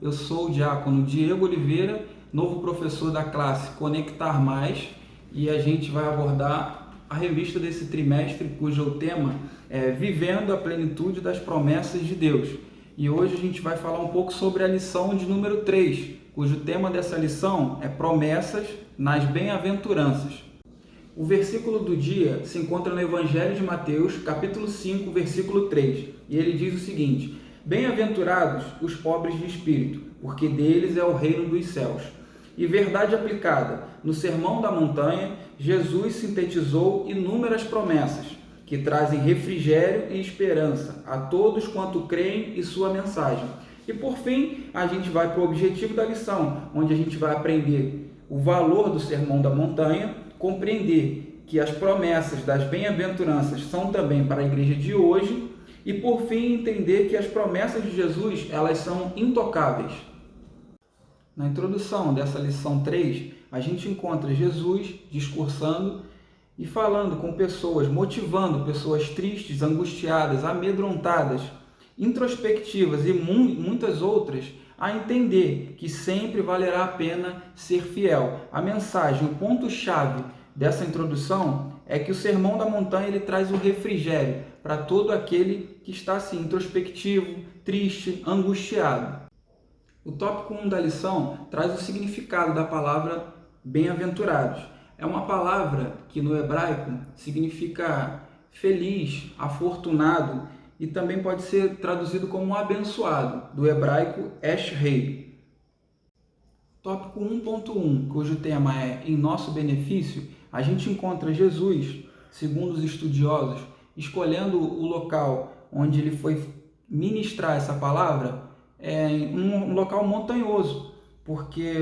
Eu sou o diácono Diego Oliveira, novo professor da classe Conectar Mais, e a gente vai abordar a revista desse trimestre, cujo tema é Vivendo a Plenitude das Promessas de Deus. E hoje a gente vai falar um pouco sobre a lição de número 3, cujo tema dessa lição é Promessas nas Bem-aventuranças. O versículo do dia se encontra no Evangelho de Mateus, capítulo 5, versículo 3, e ele diz o seguinte: Bem-aventurados os pobres de espírito, porque deles é o reino dos céus. E verdade aplicada, no Sermão da Montanha, Jesus sintetizou inúmeras promessas que trazem refrigério e esperança a todos quanto creem em sua mensagem. E por fim, a gente vai para o objetivo da lição, onde a gente vai aprender o valor do Sermão da Montanha, compreender que as promessas das bem-aventuranças são também para a igreja de hoje e, por fim, entender que as promessas de Jesus, elas são intocáveis. Na introdução dessa lição 3, a gente encontra Jesus discursando e falando com pessoas, motivando pessoas tristes, angustiadas, amedrontadas, introspectivas e muitas outras a entender que sempre valerá a pena ser fiel. A mensagem, o ponto-chave dessa introdução é que o Sermão da Montanha ele traz o refrigério para todo aquele que está assim, introspectivo, triste, angustiado. O tópico 1 da lição traz o significado da palavra bem-aventurados. É uma palavra que no hebraico significa feliz, afortunado, e também pode ser traduzido como abençoado, do hebraico Eshrei. Tópico 1.1, cujo tema é Em Nosso Benefício, a gente encontra Jesus, segundo os estudiosos, escolhendo o local onde ele foi ministrar essa palavra, um local montanhoso, porque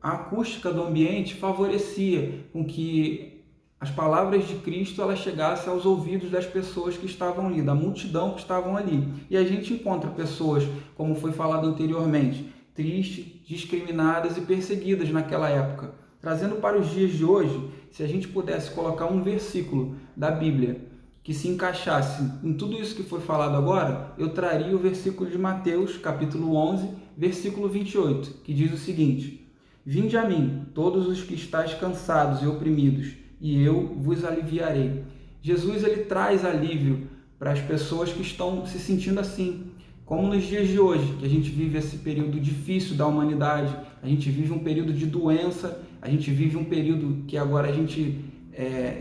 a acústica do ambiente favorecia com que as palavras de Cristo elas chegassem aos ouvidos das pessoas que estavam ali, da multidão que estavam ali. E a gente encontra pessoas, como foi falado anteriormente, tristes, discriminadas e perseguidas naquela época. Trazendo para os dias de hoje, se a gente pudesse colocar um versículo da Bíblia que se encaixasse em tudo isso que foi falado agora, eu traria o versículo de Mateus, capítulo 11, versículo 28, que diz o seguinte: Vinde a mim, todos os que estáis cansados e oprimidos, e eu vos aliviarei. Jesus ele traz alívio para as pessoas que estão se sentindo assim, como nos dias de hoje, que a gente vive esse período difícil da humanidade, a gente vive um período de doença, a gente vive um período que agora a gente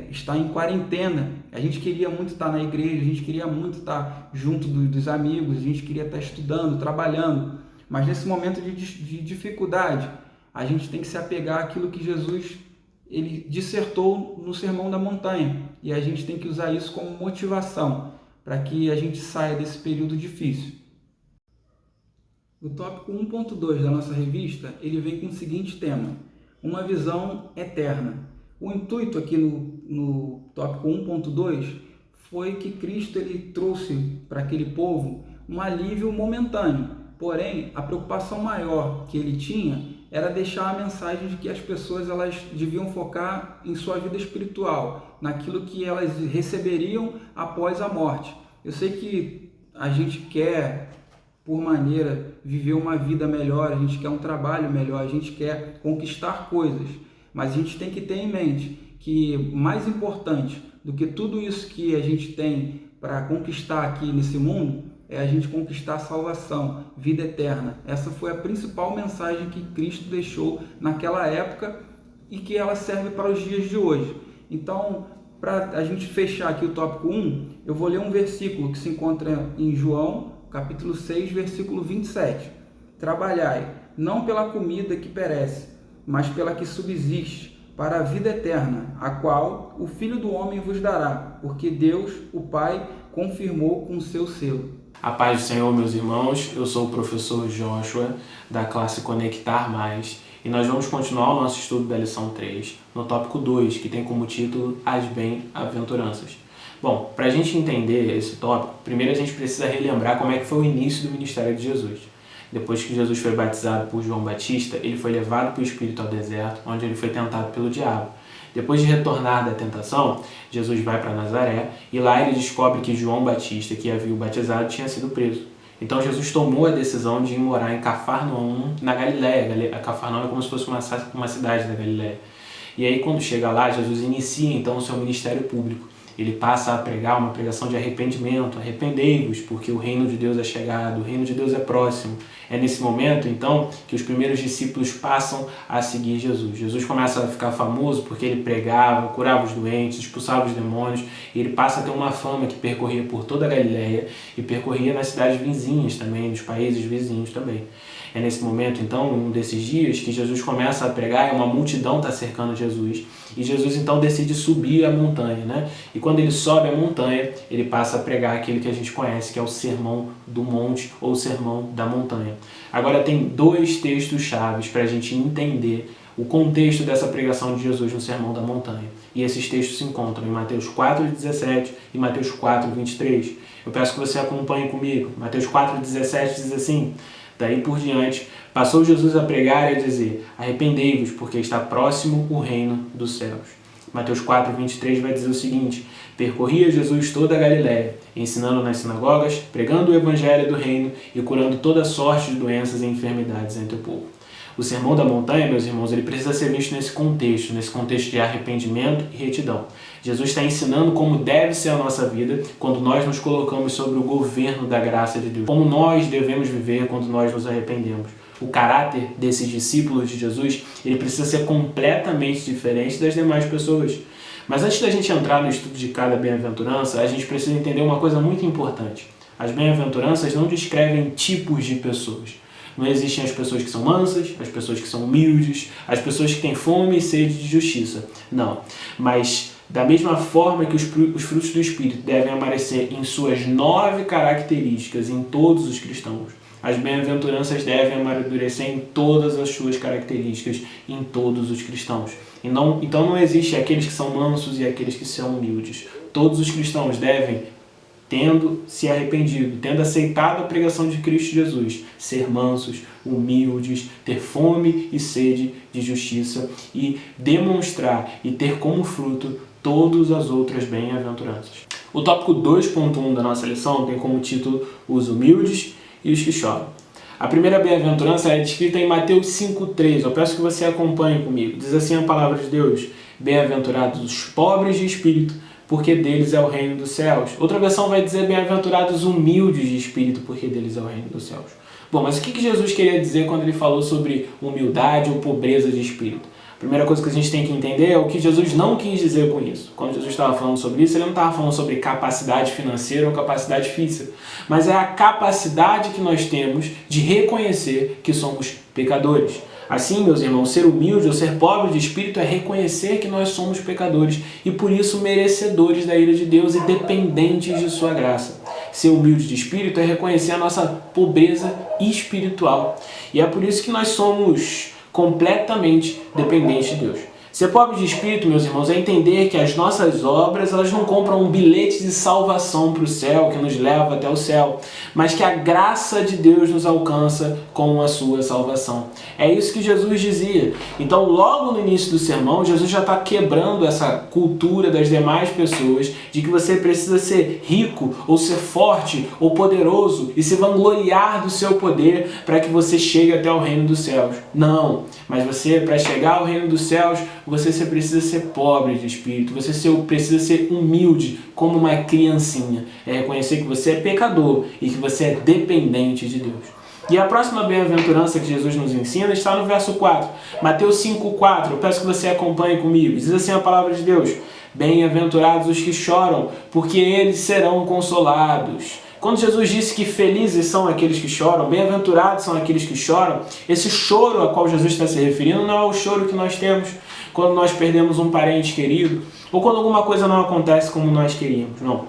está em quarentena. A gente queria muito estar na igreja, a gente queria muito estar junto dos amigos, a gente queria estar estudando, trabalhando, mas nesse momento de dificuldade, a gente tem que se apegar àquilo que Jesus ele dissertou no Sermão da Montanha, e a gente tem que usar isso como motivação para que a gente saia desse período difícil. O tópico 1.2 da nossa revista, ele vem com o seguinte tema: uma visão eterna. O intuito aqui no tópico 1.2 foi que Cristo ele trouxe para aquele povo um alívio momentâneo, porém a preocupação maior que ele tinha era deixar a mensagem de que as pessoas elas deviam focar em sua vida espiritual, naquilo que elas receberiam após a morte. Eu sei que a gente quer, por maneira, viver uma vida melhor, a gente quer um trabalho melhor, a gente quer conquistar coisas, mas a gente tem que ter em mente que mais importante do que tudo isso que a gente tem para conquistar aqui nesse mundo é a gente conquistar a salvação, vida eterna. Essa foi a principal mensagem que Cristo deixou naquela época e que ela serve para os dias de hoje. Então, para a gente fechar aqui o tópico 1, eu vou ler um versículo que se encontra em João, capítulo 6, versículo 27. Trabalhai, não pela comida que perece, mas pela que subsiste, para a vida eterna, a qual o Filho do Homem vos dará, porque Deus, o Pai, confirmou com o seu selo. A paz do Senhor, meus irmãos, eu sou o professor Joshua, da classe Conectar Mais, e nós vamos continuar o nosso estudo da lição 3, no tópico 2, que tem como título As Bem-aventuranças. Bom, para a gente entender esse tópico, primeiro a gente precisa relembrar como é que foi o início do ministério de Jesus. Depois que Jesus foi batizado por João Batista, ele foi levado pelo Espírito ao deserto, onde ele foi tentado pelo diabo. Depois de retornar da tentação, Jesus vai para Nazaré e lá ele descobre que João Batista, que havia o batizado, tinha sido preso. Então Jesus tomou a decisão de ir morar em Cafarnaum, na Galileia. Cafarnaum é como se fosse uma cidade da Galileia. E aí quando chega lá, Jesus inicia então o seu ministério público. Ele passa a pregar uma pregação de arrependimento. Arrependei-vos, porque o reino de Deus é chegado, o reino de Deus é próximo. É nesse momento, então, que os primeiros discípulos passam a seguir Jesus. Jesus começa a ficar famoso porque ele pregava, curava os doentes, expulsava os demônios. E ele passa a ter uma fama que percorria por toda a Galileia e percorria nas cidades vizinhas também, nos países vizinhos também. É nesse momento, então, um desses dias, que Jesus começa a pregar e uma multidão está cercando Jesus. E Jesus, então, decide subir a montanha, né? E quando ele sobe a montanha, ele passa a pregar aquele que a gente conhece, que é o Sermão do Monte ou Sermão da Montanha. Agora, tem dois textos chaves para a gente entender o contexto dessa pregação de Jesus no Sermão da Montanha. E esses textos se encontram em Mateus 4,17 e Mateus 4,23. Eu peço que você acompanhe comigo. Mateus 4,17 diz assim: daí por diante, passou Jesus a pregar e a dizer: arrependei-vos, porque está próximo o reino dos céus. Mateus 4,23 vai dizer o seguinte: percorria Jesus toda a Galileia, ensinando nas sinagogas, pregando o evangelho do reino e curando toda sorte de doenças e enfermidades entre o povo. O Sermão da Montanha, meus irmãos, ele precisa ser visto nesse contexto de arrependimento e retidão. Jesus está ensinando como deve ser a nossa vida quando nós nos colocamos sobre o governo da graça de Deus. Como nós devemos viver quando nós nos arrependemos. O caráter desses discípulos de Jesus, ele precisa ser completamente diferente das demais pessoas. Mas antes da gente entrar no estudo de cada bem-aventurança, a gente precisa entender uma coisa muito importante. As bem-aventuranças não descrevem tipos de pessoas. Não existem as pessoas que são mansas, as pessoas que são humildes, as pessoas que têm fome e sede de justiça. Não. Mas da mesma forma que os frutos do Espírito devem aparecer em suas 9 características em todos os cristãos, as bem-aventuranças devem amadurecer em todas as suas características em todos os cristãos. Então não existe aqueles que são mansos e aqueles que são humildes. Todos os cristãos devem, tendo se arrependido, tendo aceitado a pregação de Cristo Jesus, ser mansos, humildes, ter fome e sede de justiça e demonstrar e ter como fruto todas as outras bem-aventuranças. O tópico 2.1 da nossa lição tem como título os humildes e os que choram. A primeira bem-aventurança é descrita em Mateus 5,3. Eu peço que você acompanhe comigo. Diz assim a palavra de Deus: bem-aventurados os pobres de espírito, porque deles é o reino dos céus. Outra versão vai dizer: bem-aventurados humildes de espírito, porque deles é o reino dos céus. Bom, mas o que Jesus queria dizer quando ele falou sobre humildade ou pobreza de espírito? A primeira coisa que a gente tem que entender é o que Jesus não quis dizer com isso. Quando Jesus estava falando sobre isso, ele não estava falando sobre capacidade financeira ou capacidade física, mas é a capacidade que nós temos de reconhecer que somos pecadores. Assim, meus irmãos, ser humilde ou ser pobre de espírito é reconhecer que nós somos pecadores e por isso merecedores da ira de Deus e dependentes de sua graça. Ser humilde de espírito é reconhecer a nossa pobreza espiritual. E é por isso que nós somos completamente dependentes de Deus. Ser pobre de espírito, meus irmãos, é entender que as nossas obras elas não compram um bilhete de salvação para o céu, que nos leva até o céu, mas que a graça de Deus nos alcança com a sua salvação. É isso que Jesus dizia. Então, logo no início do sermão, Jesus já está quebrando essa cultura das demais pessoas de que você precisa ser rico, ou ser forte, ou poderoso, e se vangloriar do seu poder para que você chegue até o reino dos céus. Não, mas você, para chegar ao reino dos céus, você precisa ser pobre de espírito, você precisa ser humilde como uma criancinha. É reconhecer que você é pecador e que você é dependente de Deus. E a próxima bem-aventurança que Jesus nos ensina está no verso 4. Mateus 5,4. Eu peço que você acompanhe comigo. Diz assim a palavra de Deus: bem-aventurados os que choram, porque eles serão consolados. Quando Jesus disse que felizes são aqueles que choram, bem-aventurados são aqueles que choram, esse choro a qual Jesus está se referindo não é o choro que nós temos quando nós perdemos um parente querido ou quando alguma coisa não acontece como nós queríamos. Não.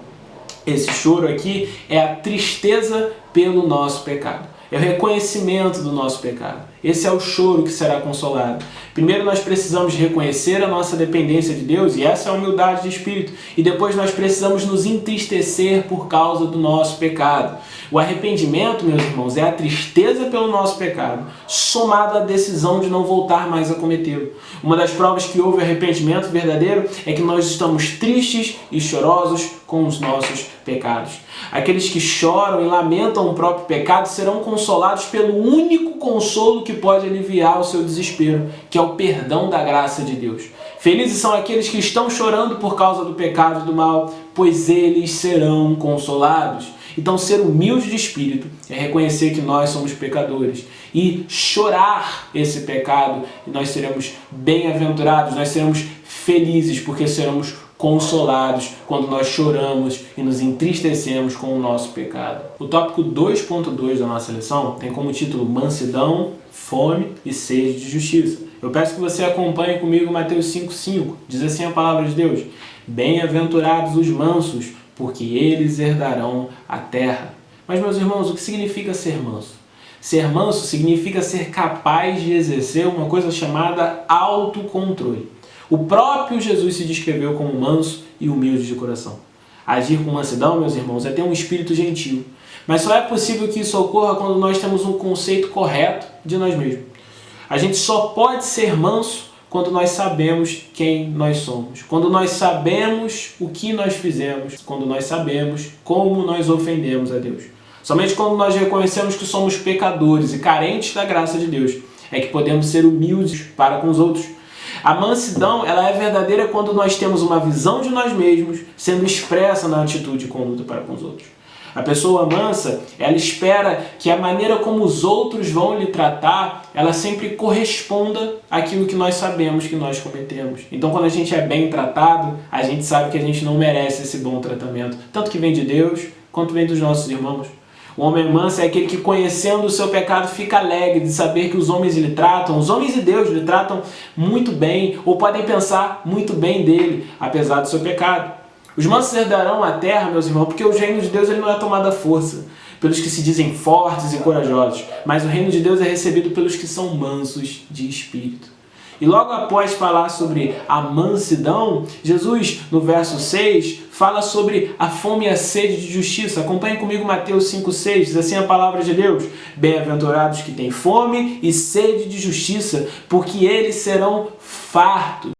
Esse choro aqui é a tristeza pelo nosso pecado. É o reconhecimento do nosso pecado. Esse é o choro que será consolado. Primeiro nós precisamos reconhecer a nossa dependência de Deus, e essa é a humildade de espírito. E depois nós precisamos nos entristecer por causa do nosso pecado. O arrependimento, meus irmãos, é a tristeza pelo nosso pecado, somado à decisão de não voltar mais a cometê-lo. Uma das provas que houve arrependimento verdadeiro é que nós estamos tristes e chorosos com os nossos pecados. Aqueles que choram e lamentam o próprio pecado serão consolados pelo único consolo que pode aliviar o seu desespero, que é o perdão da graça de Deus. Felizes são aqueles que estão chorando por causa do pecado e do mal, pois eles serão consolados. Então, ser humilde de espírito é reconhecer que nós somos pecadores e chorar esse pecado, e nós seremos bem-aventurados, nós seremos felizes porque seremos consolados quando nós choramos e nos entristecemos com o nosso pecado. O tópico 2.2 da nossa lição tem como título Mansidão, Fome e Sede de Justiça. Eu peço que você acompanhe comigo Mateus 5,5. Diz assim a palavra de Deus: Bem-aventurados os mansos, porque eles herdarão a terra. Mas, meus irmãos, o que significa ser manso? Ser manso significa ser capaz de exercer uma coisa chamada autocontrole. O próprio Jesus se descreveu como manso e humilde de coração. Agir com mansidão, meus irmãos, é ter um espírito gentil. Mas só é possível que isso ocorra quando nós temos um conceito correto de nós mesmos. A gente só pode ser manso quando nós sabemos quem nós somos, quando nós sabemos o que nós fizemos, quando nós sabemos como nós ofendemos a Deus. Somente quando nós reconhecemos que somos pecadores e carentes da graça de Deus é que podemos ser humildes para com os outros. A mansidão, ela é verdadeira quando nós temos uma visão de nós mesmos sendo expressa na atitude e conduta para com os outros. A pessoa mansa, ela espera que a maneira como os outros vão lhe tratar, ela sempre corresponda àquilo que nós sabemos que nós cometemos. Então, quando a gente é bem tratado, a gente sabe que a gente não merece esse bom tratamento, tanto que vem de Deus, quanto vem dos nossos irmãos. O homem manso é aquele que, conhecendo o seu pecado, fica alegre de saber que os homens lhe tratam, os homens de Deus lhe tratam muito bem, ou podem pensar muito bem dele, apesar do seu pecado. Os mansos herdarão a terra, meus irmãos, porque o reino de Deus ele não é tomado à força pelos que se dizem fortes e corajosos, mas o reino de Deus é recebido pelos que são mansos de espírito. E logo após falar sobre a mansidão, Jesus, no verso 6, fala sobre a fome e a sede de justiça. Acompanhe comigo Mateus 5,6, diz assim a palavra de Deus: Bem-aventurados que têm fome e sede de justiça, porque eles serão fartos.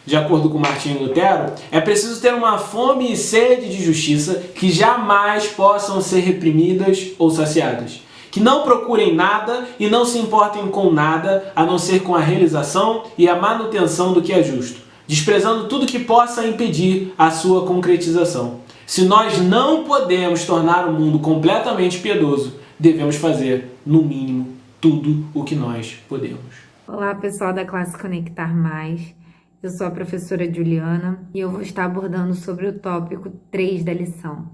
De acordo com Martinho Lutero, é preciso ter uma fome e sede de justiça que jamais possam ser reprimidas ou saciadas. Que não procurem nada e não se importem com nada, a não ser com a realização e a manutenção do que é justo, desprezando tudo que possa impedir a sua concretização. Se nós não podemos tornar o mundo completamente piedoso, devemos fazer, no mínimo, tudo o que nós podemos. Olá, pessoal da classe Conectar Mais. Eu sou a professora Juliana e eu vou estar abordando sobre o tópico 3 da lição,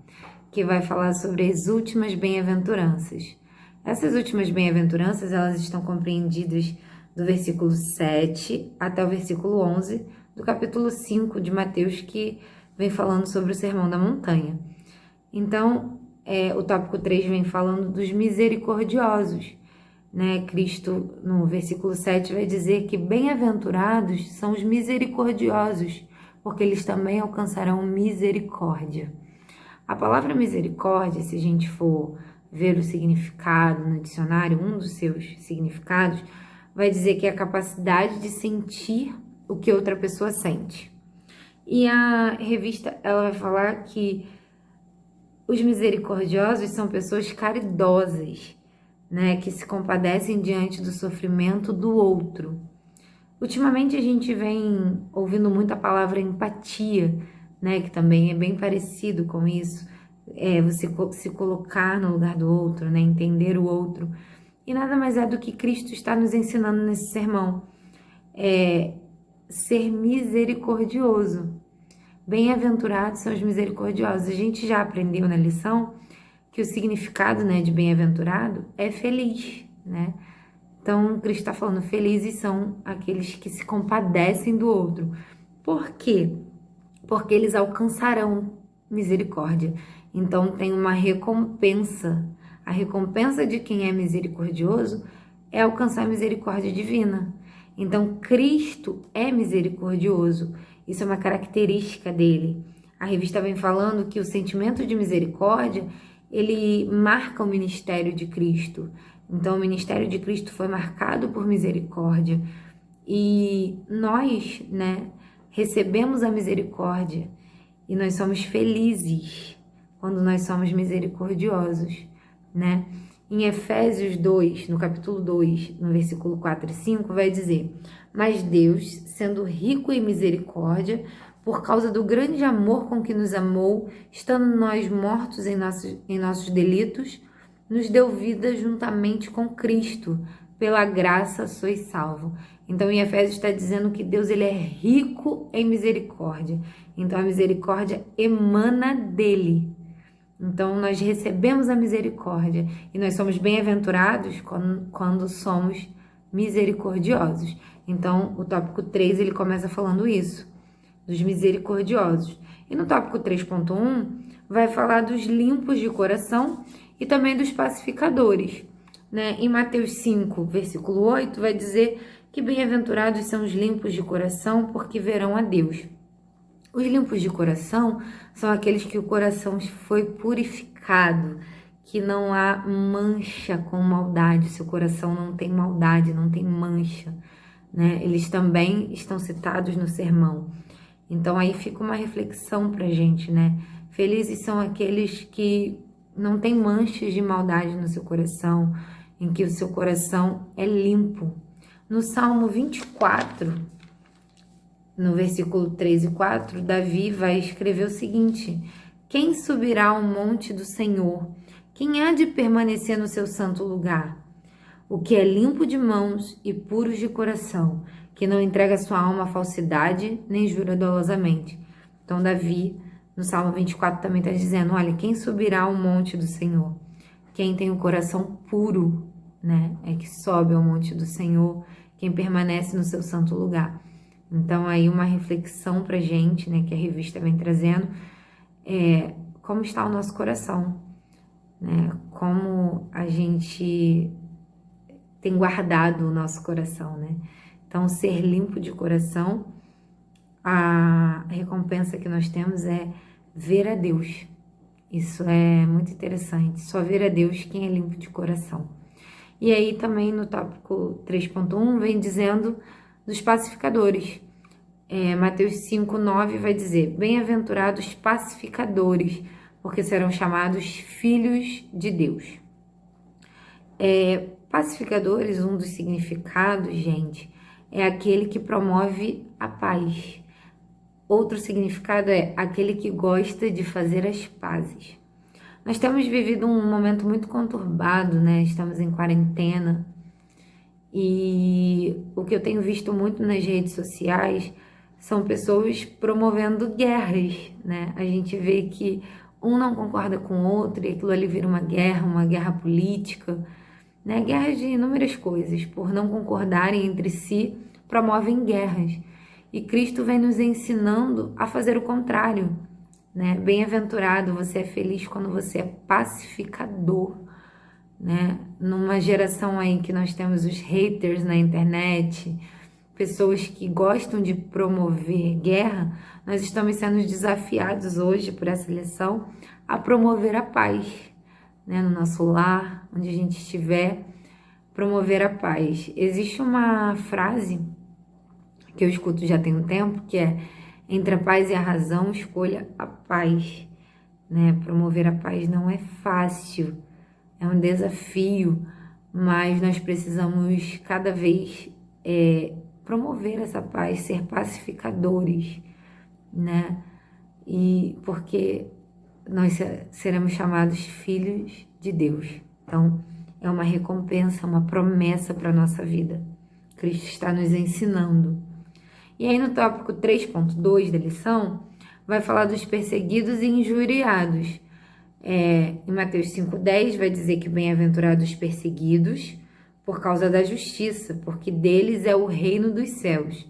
que vai falar sobre as últimas bem-aventuranças. Essas últimas bem-aventuranças, elas estão compreendidas do versículo 7 até o versículo 11 do capítulo 5 de Mateus, que vem falando sobre o Sermão da Montanha. Então, o tópico 3 vem falando dos misericordiosos. Cristo, no versículo 7, vai dizer que bem-aventurados são os misericordiosos, porque eles também alcançarão misericórdia. A palavra misericórdia, se a gente for ver o significado no dicionário, um dos seus significados, vai dizer que é a capacidade de sentir o que outra pessoa sente. E a revista, ela vai falar que os misericordiosos são pessoas caridosas, né, que se compadecem diante do sofrimento do outro. Ultimamente a gente vem ouvindo muito a palavra empatia, né, que também é bem parecido com isso, você se colocar no lugar do outro, né, entender o outro. E nada mais é do que Cristo está nos ensinando nesse sermão, ser misericordioso. Bem-aventurados são os misericordiosos. A gente já aprendeu na lição que o significado, né, de bem-aventurado é feliz, né? Então, Cristo está falando, felizes são aqueles que se compadecem do outro. Por quê? Porque eles alcançarão misericórdia. Então, tem uma recompensa. A recompensa de quem é misericordioso é alcançar a misericórdia divina. Então, Cristo é misericordioso. Isso é uma característica dele. A revista vem falando que o sentimento de misericórdia, ele marca o ministério de Cristo. Então, o ministério de Cristo foi marcado por misericórdia. E nós, né, recebemos a misericórdia. E nós somos felizes quando nós somos misericordiosos, né? Em Efésios 2, no capítulo 2, no versículo 4 e 5, vai dizer: mas Deus, sendo rico em misericórdia, por causa do grande amor com que nos amou, estando nós mortos em nossos delitos, nos deu vida juntamente com Cristo. Pela graça sois salvos. Então, em Efésios está dizendo que Deus, ele é rico em misericórdia. Então, a misericórdia emana dele. Então, nós recebemos a misericórdia e nós somos bem-aventurados quando somos misericordiosos. Então, o tópico 3, ele começa falando isso, dos misericordiosos. E no tópico 3.1, vai falar dos limpos de coração e também dos pacificadores, né? Em Mateus 5, versículo 8, vai dizer que bem-aventurados são os limpos de coração, porque verão a Deus. Os limpos de coração são aqueles que o coração foi purificado, que não há mancha com maldade, seu coração não tem maldade, não tem mancha, né? Eles também estão citados no sermão. Então aí fica uma reflexão pra gente, né? Felizes são aqueles que não têm manchas de maldade no seu coração, em que o seu coração é limpo. No Salmo 24, no versículo 3 e 4, Davi vai escrever o seguinte: quem subirá ao monte do Senhor? Quem há de permanecer no seu santo lugar? O que é limpo de mãos e puros de coração, que não entrega sua alma à falsidade, nem jura dolosamente. Então, Davi, no Salmo 24, também está dizendo: olha, quem subirá ao monte do Senhor? Quem tem o coração puro, né? É que sobe ao monte do Senhor, quem permanece no seu santo lugar. Então, aí uma reflexão pra gente, né, que a revista vem trazendo, como está o nosso coração, né? Como a gente tem guardado o nosso coração, né? Então, ser limpo de coração, a recompensa que nós temos é ver a Deus. Isso é muito interessante. Só ver a Deus quem é limpo de coração. E aí também no tópico 3.1 vem dizendo dos pacificadores. Mateus 5:9 vai dizer: bem-aventurados pacificadores, porque serão chamados filhos de Deus. Pacificadores, um dos significados, gente, é aquele que promove a paz. Outro significado é aquele que gosta de fazer as pazes. Nós temos vivido um momento muito conturbado, né? Estamos em quarentena. E o que eu tenho visto muito nas redes sociais são pessoas promovendo guerras, né? A gente vê que um não concorda com o outro e aquilo ali vira uma guerra política, né? Guerras de inúmeras coisas. Por não concordarem entre si, promovem guerras. E Cristo vem nos ensinando a fazer o contrário, né? Bem-aventurado, você é feliz quando você é pacificador, né? Numa geração aí que nós temos os haters na internet, pessoas que gostam de promover guerra, nós estamos sendo desafiados hoje por essa lição a promover a paz, né? No nosso lar, onde a gente estiver, promover a paz. Existe uma frase que eu escuto já tem um tempo, que é: Entre a paz e a razão, escolha a paz, né? Promover a paz não é fácil, é um desafio, mas nós precisamos cada vez promover essa paz, ser pacificadores, né? E porque nós seremos chamados filhos de Deus. Então, é uma recompensa, uma promessa para a nossa vida. Cristo está nos ensinando. E aí no tópico 3.2 da lição, vai falar dos perseguidos e injuriados. Em Mateus 5,10 vai dizer que bem-aventurados os perseguidos por causa da justiça, porque deles é o reino dos céus.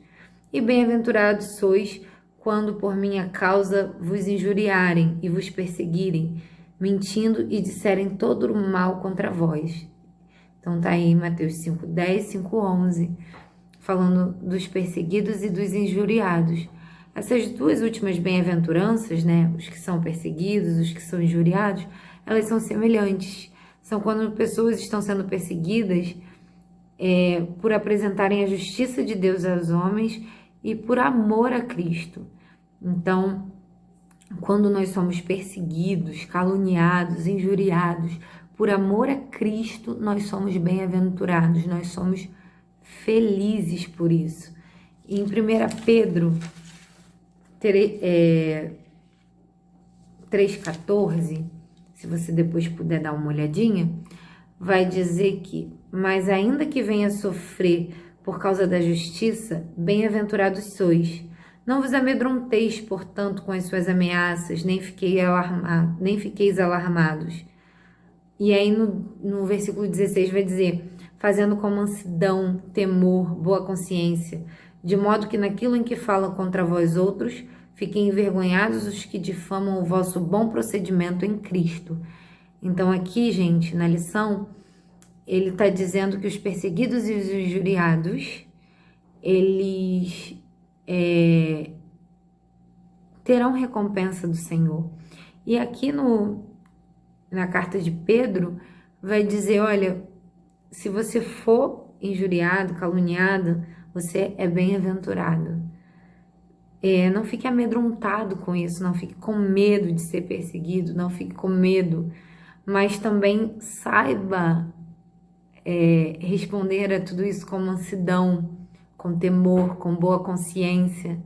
E bem-aventurados sois quando por minha causa vos injuriarem e vos perseguirem, mentindo e disserem todo o mal contra vós. Então tá aí Mateus 5,10, 5,11, falando dos perseguidos e dos injuriados. Essas duas últimas bem-aventuranças, né, os que são perseguidos, os que são injuriados, elas são semelhantes. São quando pessoas estão sendo perseguidas por apresentarem a justiça de Deus aos homens e por amor a Cristo. Então, quando nós somos perseguidos, caluniados, injuriados, por amor a Cristo, nós somos bem-aventurados, nós somos felizes por isso. Em 1 Pedro 3,14, se você depois puder dar uma olhadinha, vai dizer que, mas ainda que venha sofrer por causa da justiça, bem-aventurados sois. Não vos amedronteis, portanto, com as suas ameaças, nem fiqueis alarmados. E aí no versículo 16 vai dizer, fazendo com mansidão, temor, boa consciência, de modo que naquilo em que falam contra vós outros, fiquem envergonhados os que difamam o vosso bom procedimento em Cristo. Então aqui, gente, na lição, ele está dizendo que os perseguidos e os injuriados, eles terão recompensa do Senhor. E aqui na carta de Pedro, vai dizer, olha, se você for injuriado, caluniado, você é bem-aventurado. Não fique amedrontado com isso, não fique com medo de ser perseguido, não fique com medo, mas também saiba responder a tudo isso com mansidão, com temor, com boa consciência,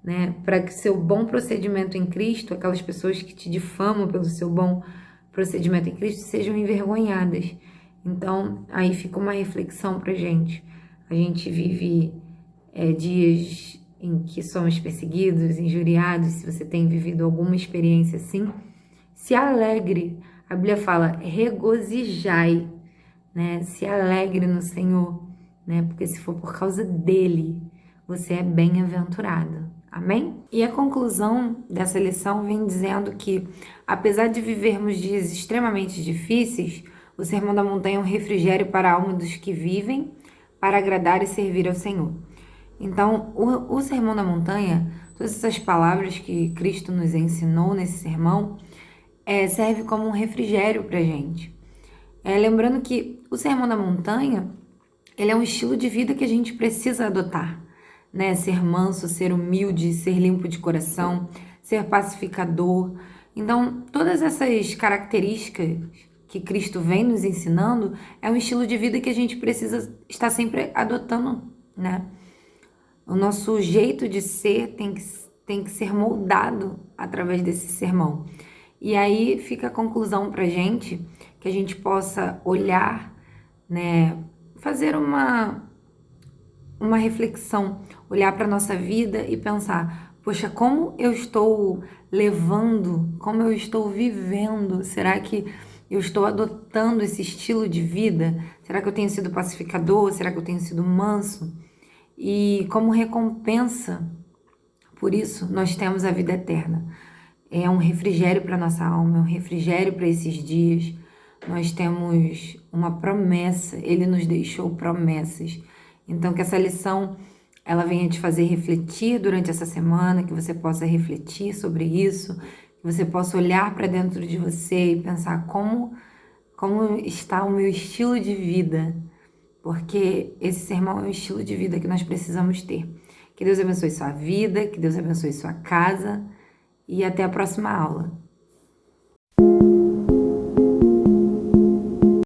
né? Para que o seu bom procedimento em Cristo, aquelas pessoas que te difamam pelo seu bom procedimento em Cristo, sejam envergonhadas. Então, aí fica uma reflexão pra gente. A gente vive dias em que somos perseguidos, injuriados. Se você tem vivido alguma experiência assim, se alegre. A Bíblia fala, regozijai, né? Se alegre no Senhor, né? Porque se for por causa dele, você é bem-aventurado. Amém? E a conclusão dessa lição vem dizendo que, apesar de vivermos dias extremamente difíceis, o Sermão da Montanha é um refrigério para a alma dos que vivem para agradar e servir ao Senhor. Então, o Sermão da Montanha, todas essas palavras que Cristo nos ensinou nesse sermão, serve como um refrigério para a gente. Lembrando que o Sermão da Montanha, ele é um estilo de vida que a gente precisa adotar, né? Ser manso, ser humilde, ser limpo de coração, ser pacificador. Então, todas essas características que Cristo vem nos ensinando é um estilo de vida que a gente precisa estar sempre adotando, né? O nosso jeito de ser tem que ser moldado através desse sermão. E aí fica a conclusão pra gente, que a gente possa olhar, né? Fazer uma reflexão, olhar para a nossa vida e pensar, poxa, como eu estou levando, como eu estou vivendo? Será que eu estou adotando esse estilo de vida? Será que eu tenho sido pacificador? Será que eu tenho sido manso? E como recompensa por isso, nós temos a vida eterna. É um refrigério para nossa alma, é um refrigério para esses dias. Nós temos uma promessa, Ele nos deixou promessas. Então, que essa lição, ela venha te fazer refletir durante essa semana, que você possa refletir sobre isso, que você possa olhar para dentro de você e pensar como está o meu estilo de vida, porque esse sermão é um estilo de vida que nós precisamos ter. Que Deus abençoe sua vida, que Deus abençoe sua casa e até a próxima aula.